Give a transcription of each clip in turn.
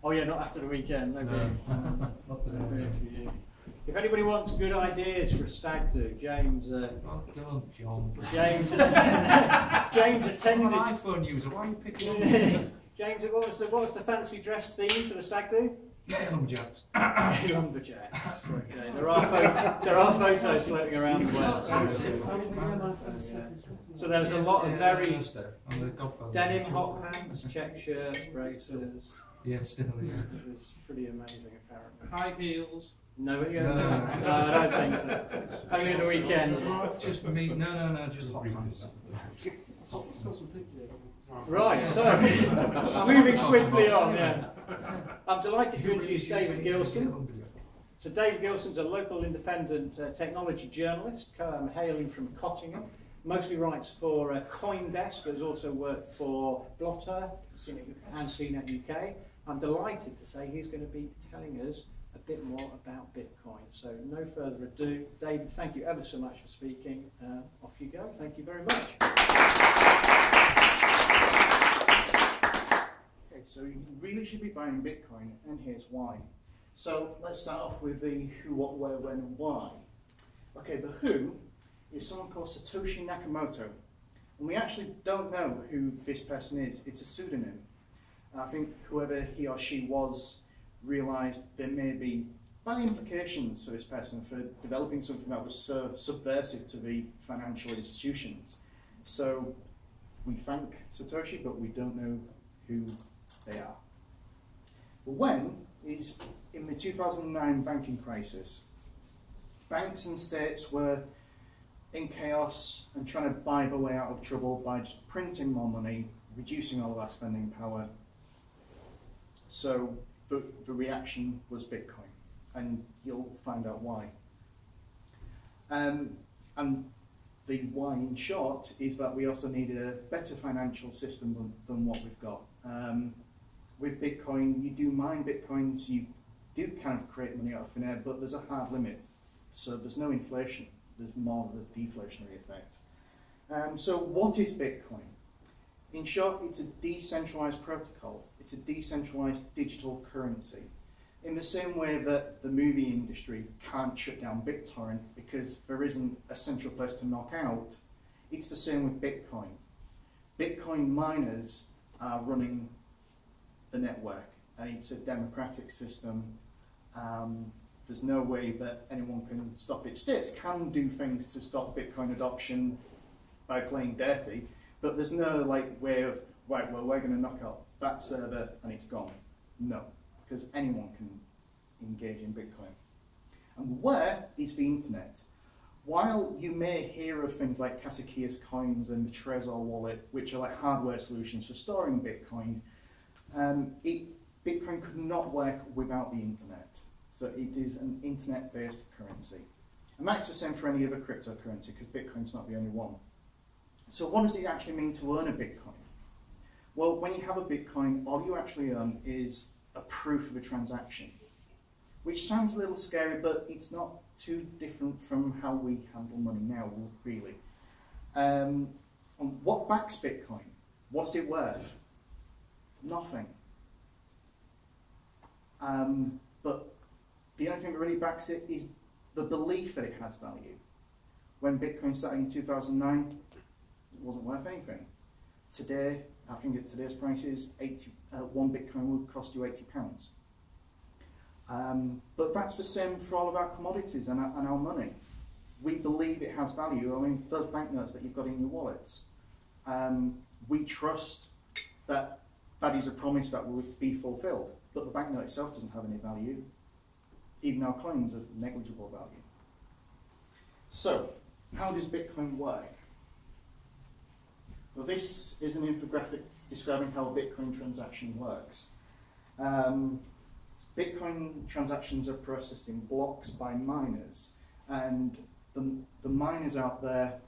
Oh yeah, not after the weekend. No. Not today. If anybody wants good ideas for a stag do, James. Oh, don't, John. James. James I'm attended. an iPhone user. Why are you picking on me? James, what was the fancy dress theme for the stag do? Get lumberjacks. Lumberjacks. Okay. There are photos floating around the web. That's it. So there was a lot of very Godfather. denim hot pants, check shirts, braces. Yeah, still. Yeah. It was pretty amazing, apparently. High heels. No, No. I don't think so. Only at the weekend. Just me. No, just hot pants. Right, so moving swiftly on. Yeah, I'm delighted to introduce David Gilson. So David Gilson's a local independent technology journalist, hailing from Cottingham. Mostly writes for CoinDesk, but has also worked for Blotter and CNET UK. I'm delighted to say he's going to be telling us a bit more about Bitcoin. So no further ado, David, thank you ever so much for speaking. Off you go. Thank you very much. Okay, so you really should be buying Bitcoin, and here's why. So let's start off with the who, what, where, when, and why. Okay, the who is someone called Satoshi Nakamoto. And we actually don't know who this person is. It's a pseudonym. I think whoever he or she was realised there may be bad implications for this person for developing something that was so subversive to the financial institutions. So we thank Satoshi, but we don't know who they are. The when is in the 2009 banking crisis. Banks and states were in chaos and trying to buy their way out of trouble by just printing more money, reducing all of our spending power. So the reaction was Bitcoin, and you'll find out why. And the why in short is that we also needed a better financial system than what we've got. With Bitcoin, you do mine Bitcoins, you do kind of create money out of thin air, but there's a hard limit. So there's no inflation, there's more of a deflationary effect. So what is Bitcoin? In short, it's a decentralized protocol. It's a decentralized digital currency. In the same way that the movie industry can't shut down BitTorrent because there isn't a central place to knock out, it's the same with Bitcoin. Bitcoin miners are running the network, and it's a democratic system. There's no way that anyone can stop it. States can do things to stop Bitcoin adoption by playing dirty, but there's no way of, right, well, we're going to knock out that server and it's gone. No, because anyone can engage in Bitcoin. And where is the internet? While you may hear of things like Casaquias coins and the Trezor wallet, which are like hardware solutions for storing Bitcoin, Bitcoin could not work without the internet. So it is an internet-based currency. And that's the same for any other cryptocurrency, because Bitcoin's not the only one. So what does it actually mean to earn a Bitcoin? Well, when you have a Bitcoin, all you actually earn is a proof of a transaction, which sounds a little scary, but it's not too different from how we handle money now, really. And what backs Bitcoin? What is it worth? Nothing. But the only thing that really backs it is the belief that it has value. When Bitcoin started in 2009, it wasn't worth anything. Today, I think at today's prices, one Bitcoin would cost you £80. But that's the same for all of our commodities and our money. We believe it has value. I mean, those banknotes that you've got in your wallets, we trust that that is a promise that will be fulfilled. But the banknote itself doesn't have any value. Even our coins have negligible value. So, how does Bitcoin work? Well, this is an infographic describing how a Bitcoin transaction works. Bitcoin transactions are processed in blocks by miners, and the miners out there,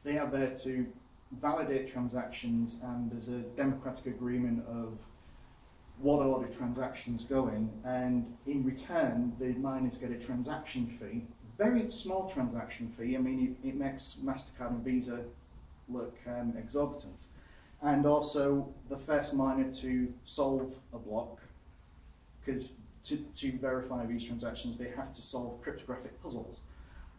they are there to validate transactions, and there's a democratic agreement of what order transactions go in, and in return the miners get a transaction fee, very small transaction fee. I mean, it makes MasterCard and Visa look exorbitant. And also the first miner to solve a block because to verify these transactions, they have to solve cryptographic puzzles.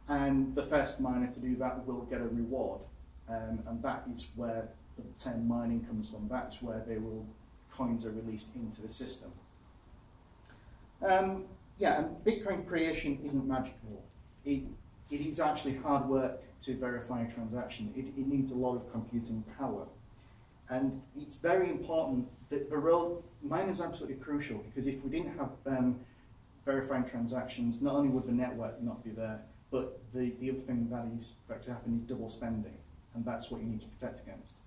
And the first miner to do that will get a reward. And that is where the term mining comes from. That's where coins are released into the system. Yeah, and Bitcoin creation isn't magical. It is actually hard work to verify a transaction. It needs a lot of computing power. And it's very important that the role, mining is absolutely crucial, because if we didn't have verifying transactions, not only would the network not be there, but the other thing that could happen is double spending, and that's what you need to protect against.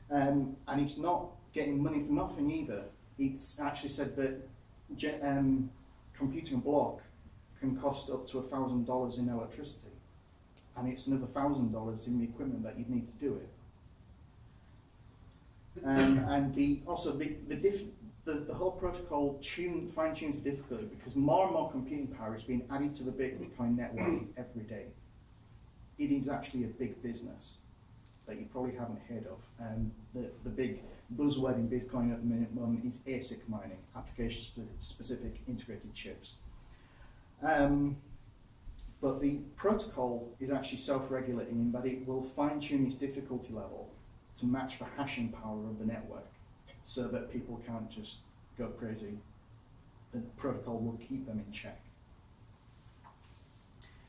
And it's not getting money for nothing either. It's actually said that computing a block can cost up to $1,000 in electricity, and it's another $1,000 in the equipment that you'd need to do it. And the whole protocol fine-tunes the difficulty, because more and more computing power is being added to the Bitcoin network every day. It is actually a big business that you probably haven't heard of. The big buzzword in Bitcoin at the moment is ASIC mining, application-specific integrated chips. But the protocol is actually self-regulating in that it will fine-tune its difficulty level to match the hashing power of the network, so that people can't just go crazy. The protocol will keep them in check.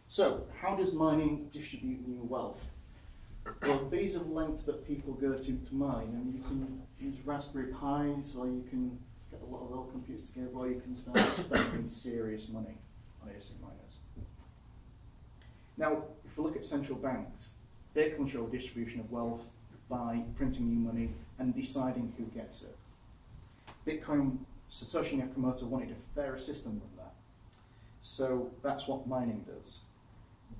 So, how does mining distribute new wealth? Well, these are links that people go to mine, and you can use Raspberry Pis, or you can get a lot of little computers together, or you can start spending serious money on ASIC miners. Now, if we look at central banks, they control distribution of wealth by printing new money and deciding who gets it. Bitcoin, Satoshi Nakamoto wanted a fairer system than that. So that's what mining does.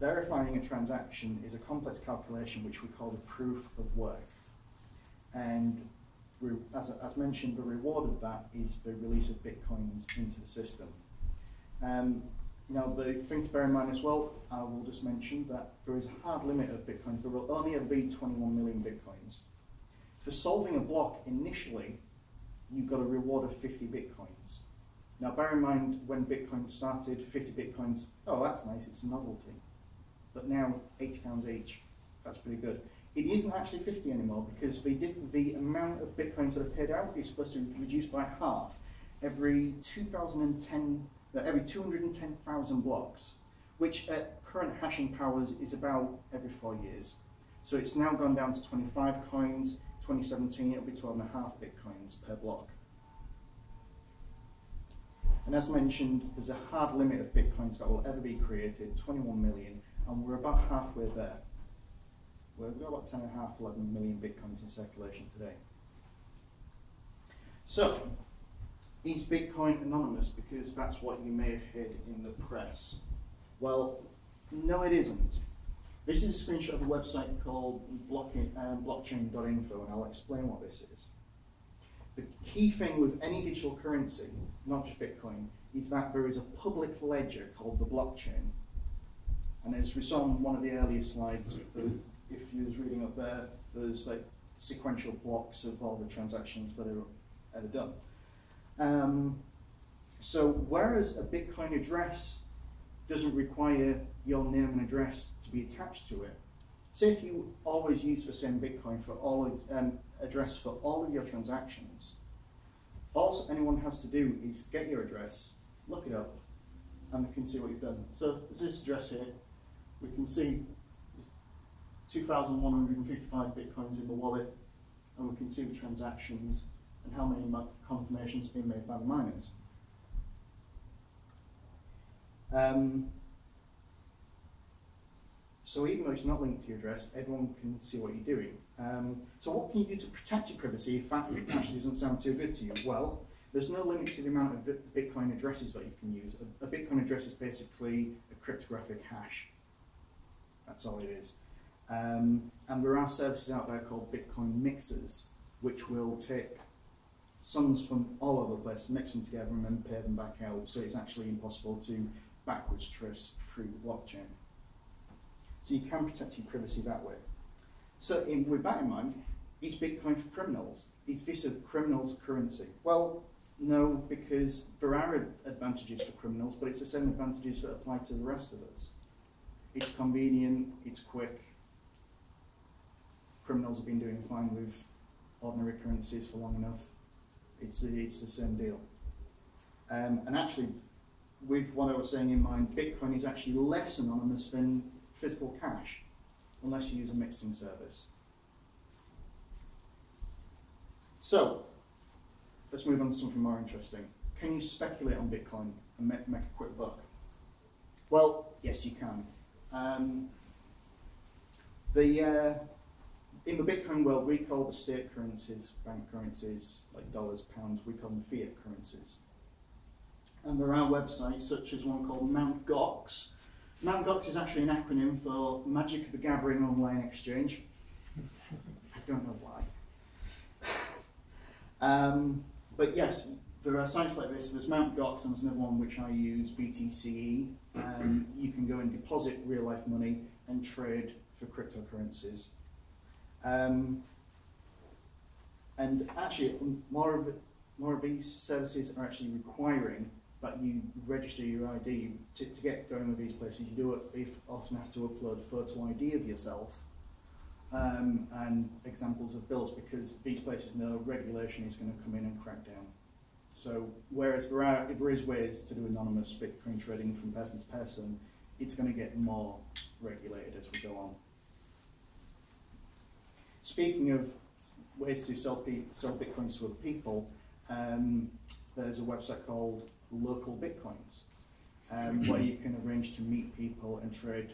Verifying a transaction is a complex calculation which we call the proof of work. And as mentioned, the reward of that is the release of Bitcoins into the system. Now, the thing to bear in mind as well, I will just mention that there is a hard limit of Bitcoins. There will only ever be 21 million Bitcoins. For solving a block initially, you've got a reward of 50 Bitcoins. Now, bear in mind, when Bitcoin started, 50 Bitcoins, oh, that's nice, it's a novelty. But now, £80 each, that's pretty good. It isn't actually 50 anymore, because the amount of Bitcoins that are paid out is supposed to be reduced by half every 210,000 blocks, which at current hashing powers is about every 4 years. So it's now gone down to 25 coins. 2017, it'll be 12.5 Bitcoins per block. And as mentioned, there's a hard limit of Bitcoins that will ever be created, 21 million, and we're about halfway there. We've got about 10.5, 11 million Bitcoins in circulation today. So, is Bitcoin anonymous? Because that's what you may have heard in the press. Well, no, it isn't. This is a screenshot of a website called blockchain.info, and I'll explain what this is. The key thing with any digital currency, not just Bitcoin, is that there is a public ledger called the blockchain. And as we saw on one of the earlier slides, if you was reading up there, there's like sequential blocks of all the transactions that are ever done. So whereas a Bitcoin address doesn't require your name and address to be attached to it, say if you always use the same Bitcoin for all of, address for all of your transactions, all anyone has to do is get your address, look it up, and we can see what you've done. So there's this address here. We can see there's 2,155 Bitcoins in the wallet, and we can see the transactions and how many confirmations have been made by the miners. So even though it's not linked to your address, everyone can see what you're doing. So what can you do to protect your privacy if that actually doesn't sound too good to you? Well, there's no limit to the amount of Bitcoin addresses that you can use. A Bitcoin address is basically a cryptographic hash. That's all it is. And there are services out there called Bitcoin mixers, which will take sums from all over the place, mix them together, and then pay them back out. So it's actually impossible to backwards trace through the blockchain. So you can protect your privacy that way. So with that in mind, is Bitcoin for criminals? Is this a criminal's currency? Well, No, because there are advantages for criminals, but it's the same advantages that apply to the rest of us. It's convenient, it's quick. Criminals have been doing fine with ordinary currencies for long enough. It's the same deal. And actually, with what I was saying in mind, Bitcoin is actually less anonymous than physical cash, unless you use a mixing service. So, let's move on to something more interesting. Can you speculate on Bitcoin and make a quick buck? Well, yes, you can. In the Bitcoin world, we call the state currencies, bank currencies, like dollars, pounds, we call them fiat currencies. And there are websites such as one called Mt. Gox. Mt. Gox is actually an acronym for Magic the Gathering Online Exchange. I don't know why. But yes, there are sites like this. There's Mt. Gox and there's another one which I use, BTCE. You can go and deposit real life money and trade for cryptocurrencies. And actually, more of these services are actually requiring that you register your ID to get going with these places. You often have to upload photo ID of yourself and examples of bills, because these places know regulation is going to come in and crack down. So whereas there is ways to do anonymous Bitcoin trading from person to person, it's going to get more regulated as we go on. Speaking of ways to sell Bitcoins to other people, there's a website called Local Bitcoins, where you can arrange to meet people and trade,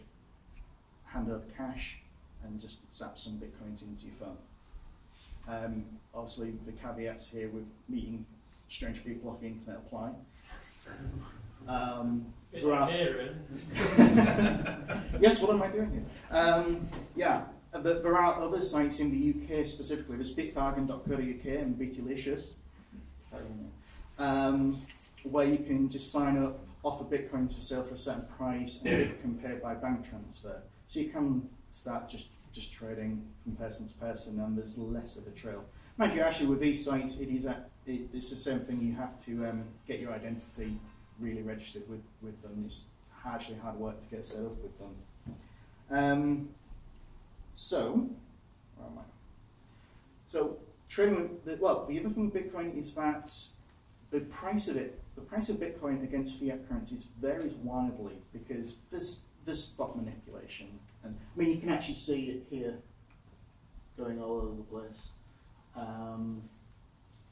hand over cash, and just zap some Bitcoins into your phone. Obviously, the caveats here with meeting strange people off the internet apply. Yes, what am I doing here? Yeah. But there are other sites in the UK specifically. There's bitbargain.co.uk and Beatylicious, where you can just sign up, offer Bitcoins for sale for a certain price, and it can pay by bank transfer. So you can start just trading from person to person, and there's less of a trail. Mind you, actually, with these sites, it's the same thing. You have to get your identity really registered with them. It's actually hard work to get set up with them. So, where am I? So, trading with the other thing with Bitcoin is that the price of Bitcoin against fiat currencies varies wildly, because there's stock manipulation, and I mean you can actually see it here, going all over the place.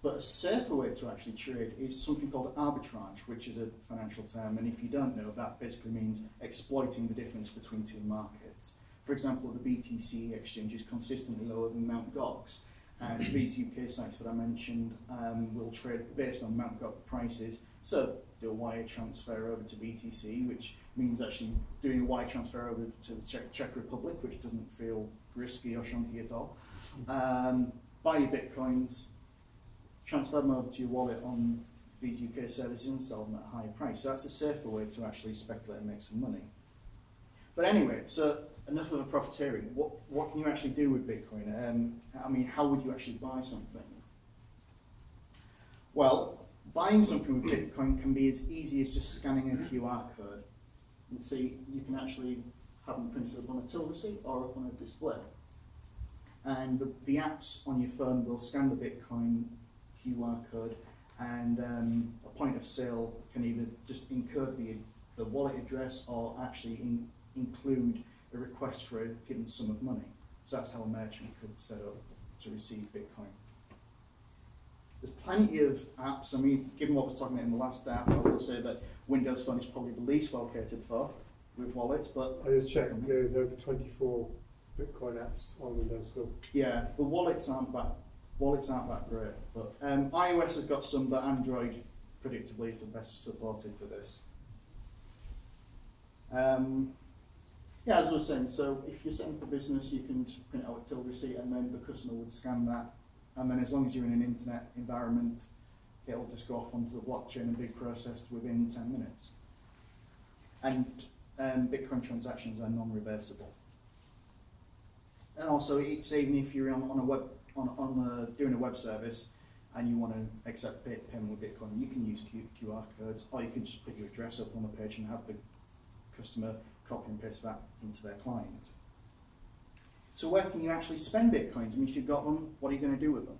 But a safer way to actually trade is something called arbitrage, which is a financial term, and if you don't know, that basically means exploiting the difference between two markets. For example, the BTC exchange is consistently lower than Mt. Gox, and these UK sites that I mentioned will trade based on Mt. Gox prices. So do a wire transfer over to BTC, which means actually doing a wire transfer over to the Czech Republic, which doesn't feel risky or shonky at all. Buy your Bitcoins, transfer them over to your wallet on these UK services and sell them at a higher price. So that's a safer way to actually speculate and make some money. But anyway, so enough of a profiteering. What can you actually do with Bitcoin? I mean, how would you actually buy something? Well, buying something with Bitcoin can be as easy as just scanning a QR code. And see, you can actually have them printed up on a till receipt or up on a display. And the apps on your phone will scan the Bitcoin QR code, and a point of sale can either just encode the wallet address or actually include a request for a given sum of money. So that's how a merchant could set up to receive Bitcoin. There's plenty of apps. I mean, given what we're talking about in the last app, I will say that Windows Phone is probably the least well catered for with wallets. But I just checked, there's over 24 Bitcoin apps on Windows still. Yeah, the wallets aren't that great. But iOS has got some, but Android, predictably, is the best supported for this. Yeah, as I was saying, so if you're setting up a business, you can just print out a till receipt, and then the customer would scan that, and then as long as you're in an internet environment, it'll just go off onto the blockchain and be processed within 10 minutes. And Bitcoin transactions are non-reversible. And also, it's even if you're on a web doing a web service, and you want to accept payment with Bitcoin, you can use QR codes, or you can just put your address up on the page and have the customer copy and paste that into their client. So where can you actually spend Bitcoins? I mean, if you've got them, what are you going to do with them?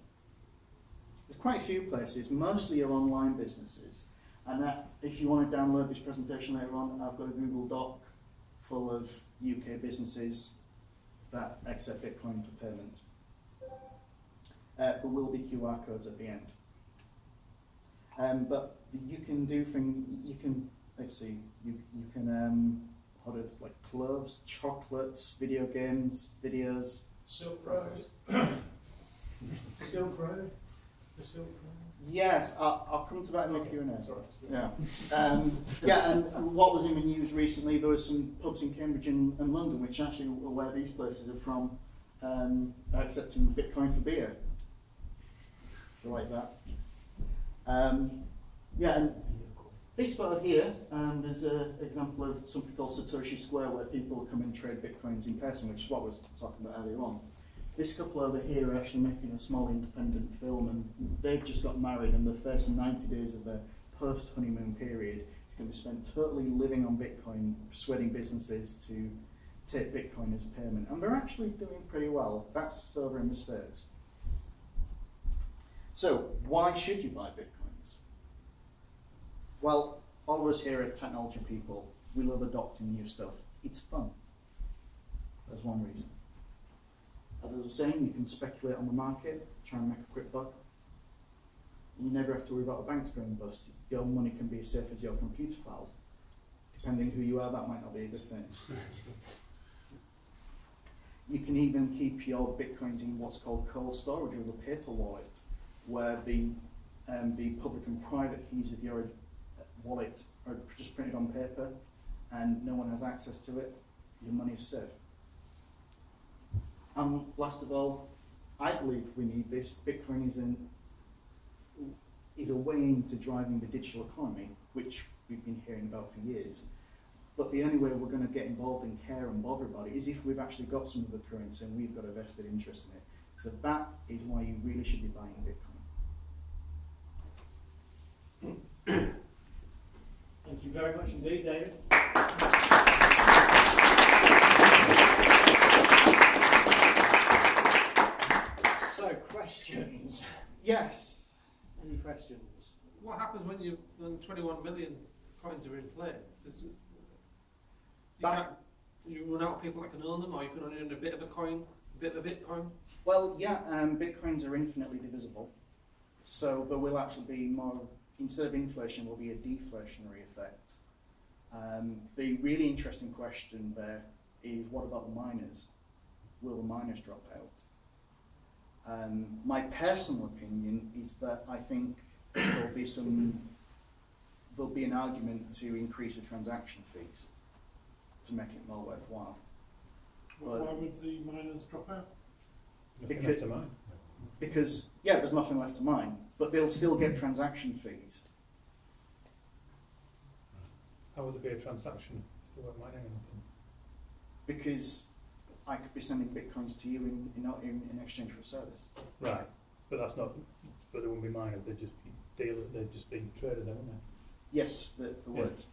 There's quite a few places, mostly are online businesses. And that, if you want to download this presentation later on, I've got a Google Doc full of UK businesses that accept Bitcoin for payment. There will be QR codes at the end. But you can do things, you can, let's see, you can order like clothes, chocolates, video games, videos. Silk Road. Silk Road. The Silk Road. Yes, I'll come to that in the Q&A. Sorry. Yeah. Yeah, and what was in the news recently, there were some pubs in Cambridge and London, which actually are where these places are from, accepting Bitcoin for beer. So like that. Yeah, and this photo here, there's an example of something called Satoshi Square, where people come and trade Bitcoins in person, which is what I was talking about earlier on. This couple over here are actually making a small independent film, and they've just got married, and the first 90 days of their post-honeymoon period is going to be spent totally living on Bitcoin, persuading businesses to take Bitcoin as payment. And they're actually doing pretty well. That's over in the States. So, why should you buy Bitcoins? Well, all of us here at Technology People, we love adopting new stuff. It's fun. That's one reason. As I was saying, you can speculate on the market, try and make a quick buck. You never have to worry about the banks going bust. Your money can be as safe as your computer files. Depending who you are, that might not be a good thing. You can even keep your Bitcoins in what's called cold storage, or the paper wallet, where the public and private keys of your wallet are just printed on paper and no one has access to it. Your money is safe. And last of all, I believe we need this. Bitcoin is a way into driving the digital economy, which we've been hearing about for years. But the only way we're going to get involved and care and bother about it is if we've actually got some of the currency and we've got a vested interest in it. So that is why you really should be buying Bitcoin. Thank you very much indeed, David. So, questions? Yes. Any questions? What happens when 21 million coins are in play? You run out of people that can own them, or you can only own a bit of a coin, a bit of a Bitcoin? Well, yeah, Bitcoins are infinitely divisible. So there will actually be more, instead of inflation, will be a deflationary effect. The really interesting question there is, what about the miners? Will the miners drop out? My personal opinion is that I think there'll be an argument to increase the transaction fees to make it more worthwhile. Well, why would the miners drop out? Nothing left to mine. Because, yeah, there's nothing left to mine, but they'll still get transaction fees. How would there be a transaction if they weren't mining anything? Because I could be sending Bitcoins to you in exchange for a service. Right, but that's not. But they wouldn't be miners. They'd just be dealers. They'd just be traders, wouldn't they? Yes, the word.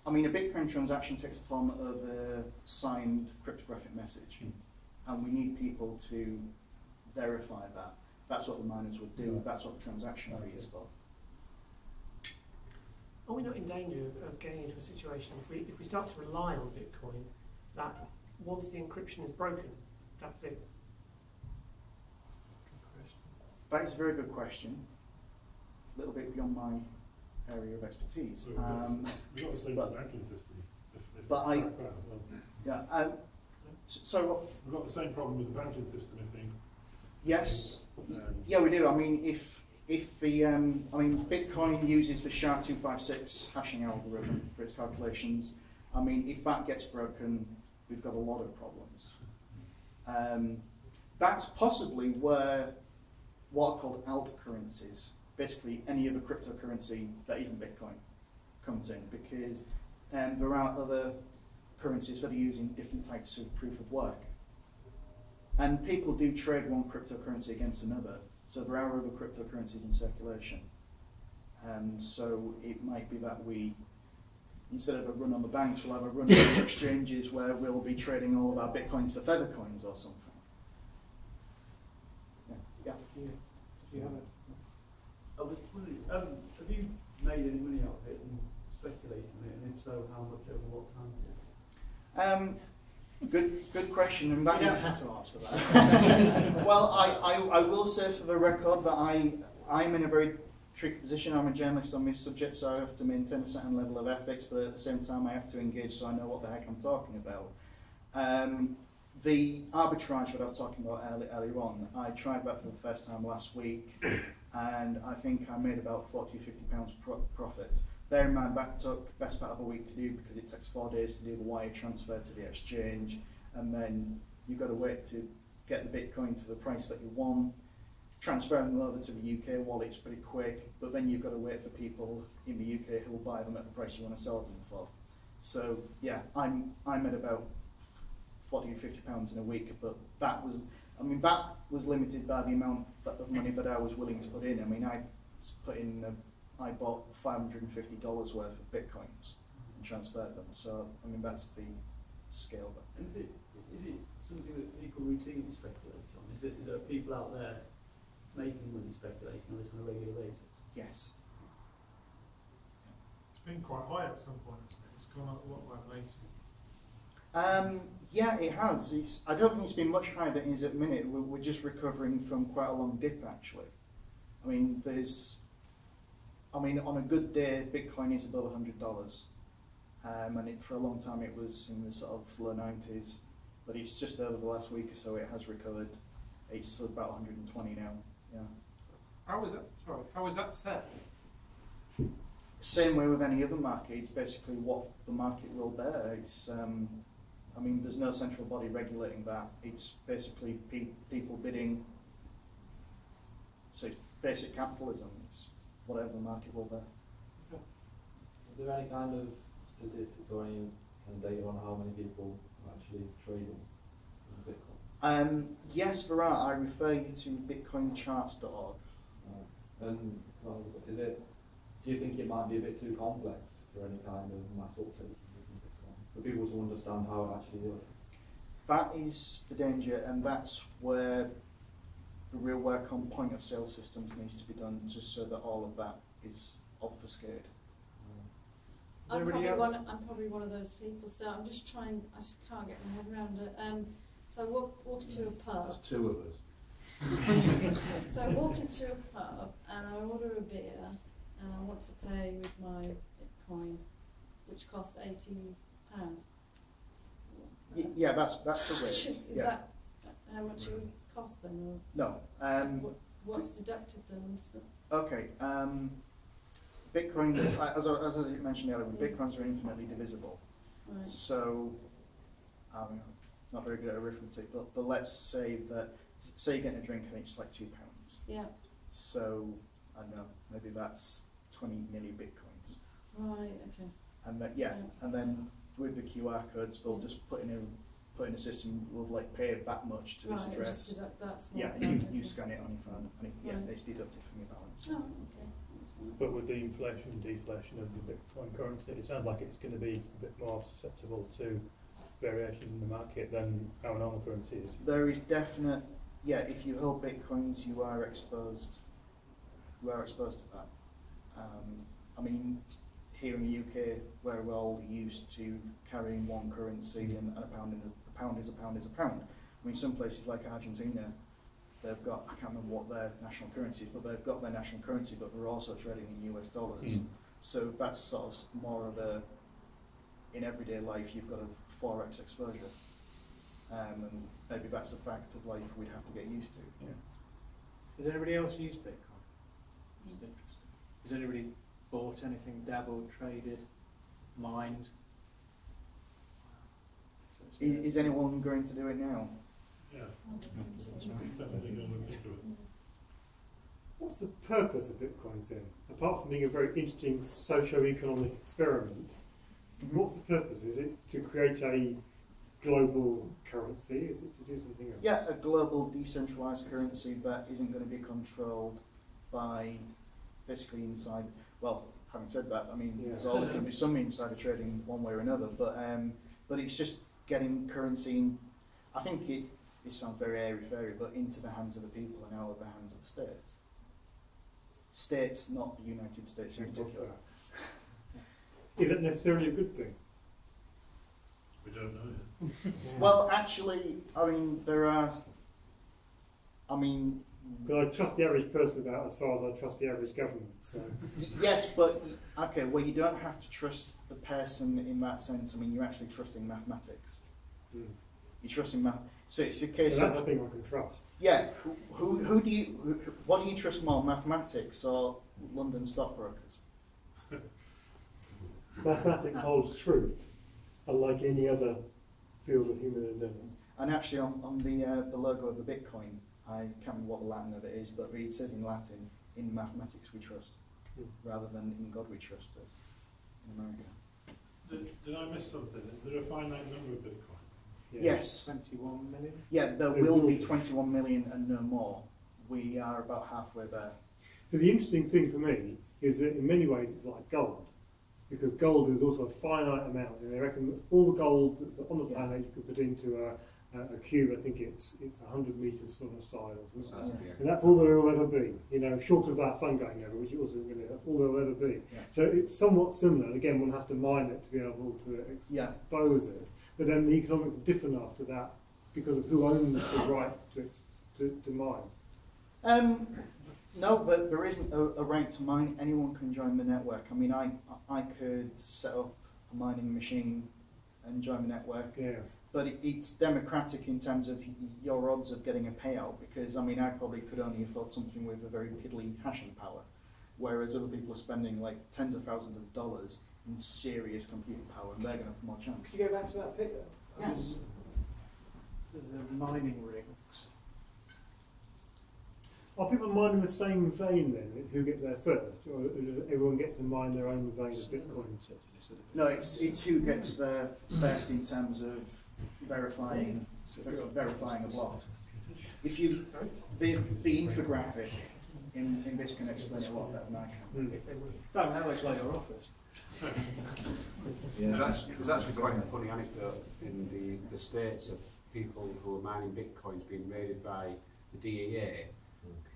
I mean, a Bitcoin transaction takes the form of a signed cryptographic message, and we need people to verify that. That's what the miners would do. Right. That's what the transaction fee is for. Are we not in danger of getting into a situation if we start to rely on Bitcoin, that once the encryption is broken, that's it? That is a very good question. A little bit beyond my area of expertise. We've got the same banking system. Yeah. So we've got the same problem with the banking system, I think. yes. Yeah, we do. I mean, if Bitcoin uses the SHA-256 hashing algorithm for its calculations. I mean, if that gets broken, we've got a lot of problems. That's possibly where what are called alt currencies, basically any other cryptocurrency that isn't Bitcoin, comes in, because there are other currencies that are using different types of proof of work. And people do trade one cryptocurrency against another. So there are other cryptocurrencies in circulation. So it might be that we, instead of a run on the banks, we'll have a run on the exchanges where we'll be trading all of our bitcoins for feather coins or something. Yeah. Do you have a... I was wondering, have you made any money out of it and speculated on it, and if so, how much over what time? Good question, and that You is. don't have to answer that. Well, I will say for the record that I'm in a very tricky position. I'm a journalist on this subject, so I have to maintain a certain level of ethics, but at the same time I have to engage so I know what the heck I'm talking about. The arbitrage that I was talking about earlier on, I tried that for the first time last week, and I think I made about £40 or £50 profit. Bear in mind that took best part of a week to do because it takes 4 days to do the wire transfer to the exchange, and then you've got to wait to get the Bitcoin to the price that you want. Transferring them over to the UK wallet's pretty quick, but then you've got to wait for people in the UK who will buy them at the price you want to sell them for. So yeah, I'm at about £40 or £50 in a week, but that was limited by the amount of money that I was willing to put in. I mean, I bought $550 worth of bitcoins and transferred them. So I mean, that's the scale. And is it something that people routinely speculate on? Is there people out there making money speculating on this on a regular basis? Yes. It's been quite high at some point, hasn't it? It's gone up a lot like 80. Yeah, it has. I don't think it's been much higher than it is at the minute. We're just recovering from quite a long dip, actually. I mean, on a good day, Bitcoin is above $100. And for a long time it was in the sort of low 90s, but it's just over the last week or so it has recovered. It's about 120 now. Yeah. How is that set? Same way with any other market. It's basically what the market will bear. It's I mean, there's no central body regulating that. It's basically people bidding. So it's basic capitalism. It's whatever the market will bear. Is there any kind of statistics or any kind of data on how many people are actually trading in Bitcoin? Yes, there are. I refer you to bitcoincharts.org. And do you think it might be a bit too complex for any kind of mass uptake in Bitcoin, for people to understand how it actually works? That is the danger, and that's where the real work on point of sale systems needs to be done, just so that all of that is obfuscated. I'm probably one of those people, so I just can't get my head around it. So I walk into a pub. There's two of us. So I walk into a pub and I order a beer and I want to pay with my Bitcoin, which costs £80. Yeah, that's the rate. Is that how much it would cost then? Or No. what's deducted then? Okay. Bitcoin, as I mentioned earlier, Bitcoins are infinitely divisible. Right. So, not very good at arithmetic, but let's say you're getting a drink and it's like £2. Yeah. So, I don't know, maybe that's 20 million Bitcoins. Right, okay. And and then with the QR codes, they'll just put in a system will like pay that much to this address. Just deduct that small and you scan it on your phone, and it's deducted from your balance. Oh, okay. But with the inflation and deflation of the Bitcoin currency, it sounds like it's going to be a bit more susceptible to variations in the market than our normal currency is. There is definite, if you hold Bitcoins, you are exposed to that. I mean, here in the UK, where we're all used to carrying one currency and a pound is a pound is a pound. I mean, some places like Argentina, they've got, I can't remember what their national currency is, but they've got their national currency, but they're also trading in US dollars. So that's sort of more of in everyday life, you've got a Forex exposure. And maybe that's a fact of life we'd have to get used to. Yeah. Does anybody else use Bitcoin? Just interesting. Has anybody bought anything, dabbled, traded, mined? Is anyone going to do it now? Yeah. Definitely going to look into it. What's the purpose of Bitcoins then? Apart from being a very interesting socio-economic experiment, what's the purpose? Is it to create a global currency? Is it to do something else? Yeah, a global decentralized currency that isn't going to be controlled by basically inside. Well, having said that, I mean, there's always going to be some insider trading one way or another, but it's just getting currency in, I think it sounds very airy-fairy, but into the hands of the people and out of the hands of the states. States, not the United States in particular. Is it necessarily a good thing? We don't know yet. Well, actually, I mean, there are, But I trust the average person about as far as I trust the average government. So. Yes, but, okay, well, you don't have to trust the person in that sense. I mean, you're actually trusting mathematics. Mm. You're trusting math. So it's a case that's of... the thing I can trust. Yeah, what do you trust more, mathematics or London stockbrokers? Mathematics holds truth, unlike any other field of human endeavour. And actually on the logo of the Bitcoin, I can't remember what the Latin of it is, but it says in Latin, in mathematics we trust, rather than in God we trust, as in America. Did I miss something? Is there a finite number of Bitcoin? Yeah. Yes. 21 million? Yeah, there will be 21 million and no more. We are about halfway there. So the interesting thing for me is that in many ways it's like gold, because gold is also a finite amount. And they reckon that all the gold that's on the planet you could put into a cube. I think it's 100 meters sort of size, and that's all there will ever be. You know, short of that sun going over, which it also really, that's all there will ever be. Yeah. So it's somewhat similar. And again, one has to mine it to be able to expose it. But then the economics are different after that because of who owns the right to mine. No, but there isn't a right to mine. Anyone can join the network. I mean, I could set up a mining machine and join the network. Yeah. But it's democratic in terms of your odds of getting a payout, because I mean, I probably could only afford something with a very piddly hashing power, whereas other people are spending like tens of thousands of dollars in serious computing power, and they're going to have more chance. Could you go back to that picture? Yes. The mining rigs. Are people mining the same vein then? Who get there first, or does everyone get to mine their own vein of Bitcoin? No, it's who gets there first in terms of verifying a block. If you the infographic in this can explain it a lot better than I can. Don't know much like your office. There's actually quite a funny anecdote in the States of people who are mining bitcoins being raided by the DEA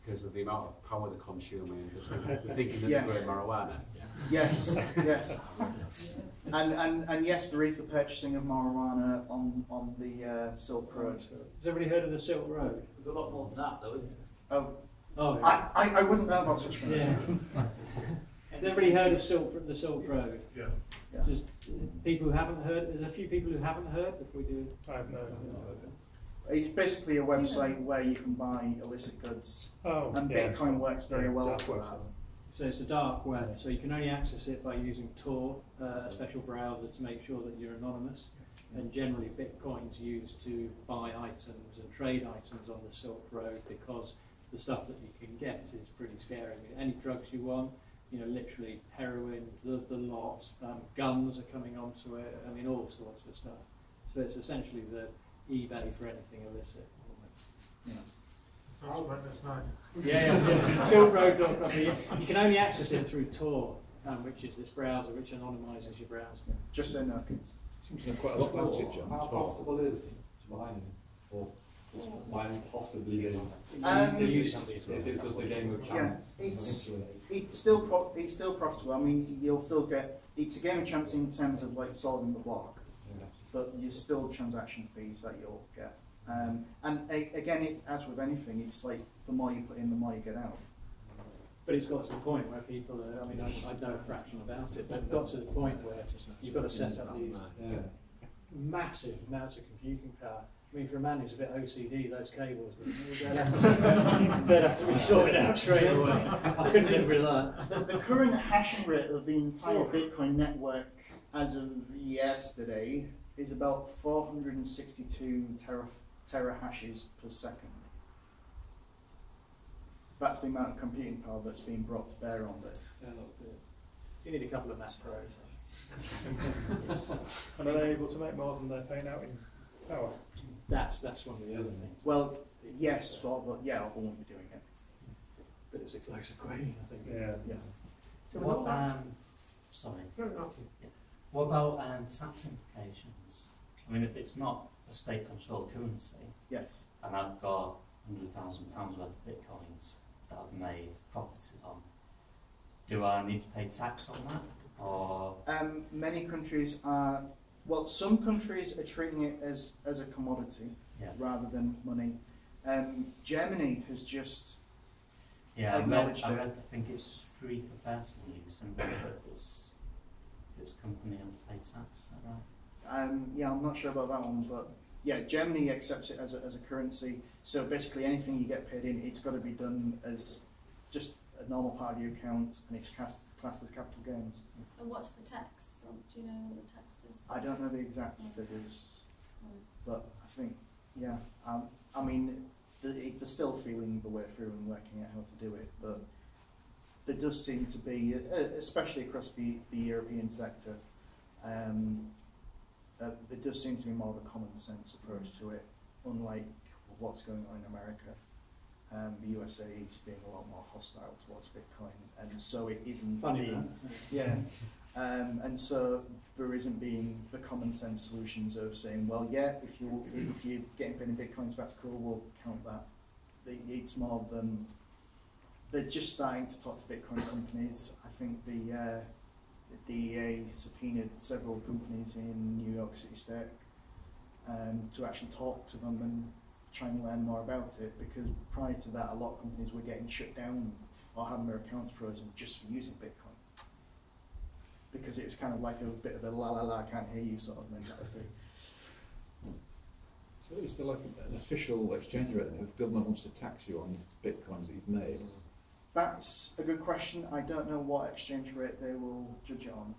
because of the amount of power they're consuming. They're thinking that they're growing marijuana. Yes, yes. And yes, there is the purchasing of marijuana on the Silk Road. Has everybody heard of the Silk Road? There's a lot more than that, though, isn't there? Oh, yeah. I wouldn't know about such things. Yeah. Has everybody heard of the Silk Road? Yeah. Just people who haven't heard. There's a few people who haven't heard. If we do, I have no. It's basically a website where you can buy illicit goods, and yeah, Bitcoin works very well for that. So it's a dark web, so you can only access it by using Tor, a special browser to make sure that you're anonymous. And generally Bitcoin's used to buy items and trade items on the Silk Road because the stuff that you can get is pretty scary. Any drugs you want, you know, literally heroin, the lot, guns are coming onto it, I mean all sorts of stuff. So it's essentially the eBay for anything illicit. Yeah. Yeah. SilkRoad.com. You can only access it through Tor, which is this browser which anonymizes your browser. Just so no. Seems to have quite a lot of advantage on How Tor. profitable is mining? Or mining possibly being? If it's just a game of chance. Yeah, it's still profitable. I mean, you'll still get. It's a game of chance in terms of like solving the block, but you're still transaction fees that you'll get. And again, as with anything, it's like the more you put in, the more you get out. But it's got to the point where people are, I mean, I know a fraction about it, but it's got to the point where you've got to set up these massive amounts of computing power. I mean, for a man who's a bit OCD, those cables, they'd have to be sorted out straight away. I couldn't live with that. The current hash rate of the entire Bitcoin network as of yesterday is about 462 terahashes per second. That's the amount of computing power that's being brought to bear on this. You need a couple of macros. And are they able to make more than they're paying out in power. That's one of the other things. Well, yes, but yeah, I won't be doing it. But it's a closer question, I think. Yeah. Yeah. So What, we're not sorry. no, after you. What about tax implications? I mean, if it's not a state-controlled currency, Yes. and I've got £100,000 worth of bitcoins that I've made profits on, do I need to pay tax on that? Or Many countries are, well, some countries are treating it as a commodity yeah, rather than money. Germany has just yeah, acknowledged I it. read, I think it's free for personal use, and if it's company and pay tax. Is that right? Yeah, I'm not sure about that one, but yeah, Germany accepts it as a currency. So basically, anything you get paid in, it's got to be done as just a normal part of your account, and it's classed as capital gains. And what's the tax? Do you know what the tax is? I don't know the exact figures, Right. but I think, yeah, I mean, they're still feeling the way through and working out how to do it, but there does seem to be, especially across the European sector, there does seem to be more of a common sense approach to it, unlike what's going on in America. The USA is being a lot more hostile towards Bitcoin, and so it isn't Funny, being, yeah, and so there isn't being the common sense solutions of saying, well, yeah, if you're getting paid in Bitcoins, that's cool, we'll count that. It's more than they're just starting to talk to Bitcoin companies. I think the DEA subpoenaed several companies in New York City State to actually talk to them and try and learn more about it, because prior to that, a lot of companies were getting shut down or having their accounts frozen just for using Bitcoin, because it was kind of like a bit of a la la la, can't hear you sort of mentality. So is there like an official exchange rate then if government wants to tax you on bitcoins that you've made? That's a good question. I don't know what exchange rate they will judge it on.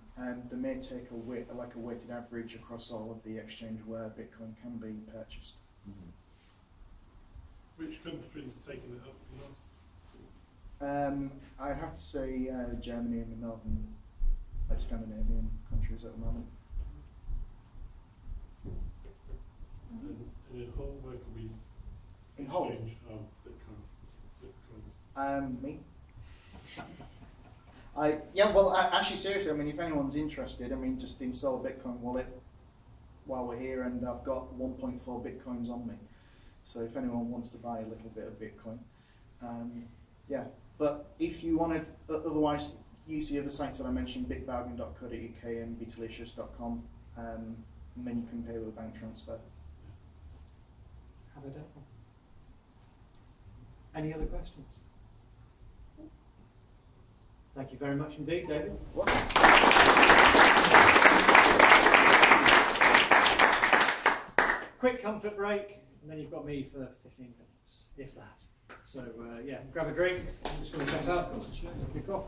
They may take a weighted average across all of the exchange where Bitcoin can be purchased. Mm-hmm. Which country's taking it up the most? I'd have to say Germany and the northern Scandinavian countries at the moment. And in Hull, where could we In Hull? exchange our bitcoins? Me. Yeah, well, actually, seriously, I mean, if anyone's interested, I mean, just install a Bitcoin wallet while we're here, and I've got 1.4 Bitcoins on me. So if anyone wants to buy a little bit of Bitcoin, yeah. But if you want to, otherwise, use the other sites that I mentioned, bitbargain.co.uk and betalicious.com, and then you can pay with a bank transfer. Have a devil. Any other questions? Thank you very much indeed, David. Quick comfort break, and then you've got me for 15 minutes, if that. So, yeah, grab a drink, I'm just going to set up, kick off.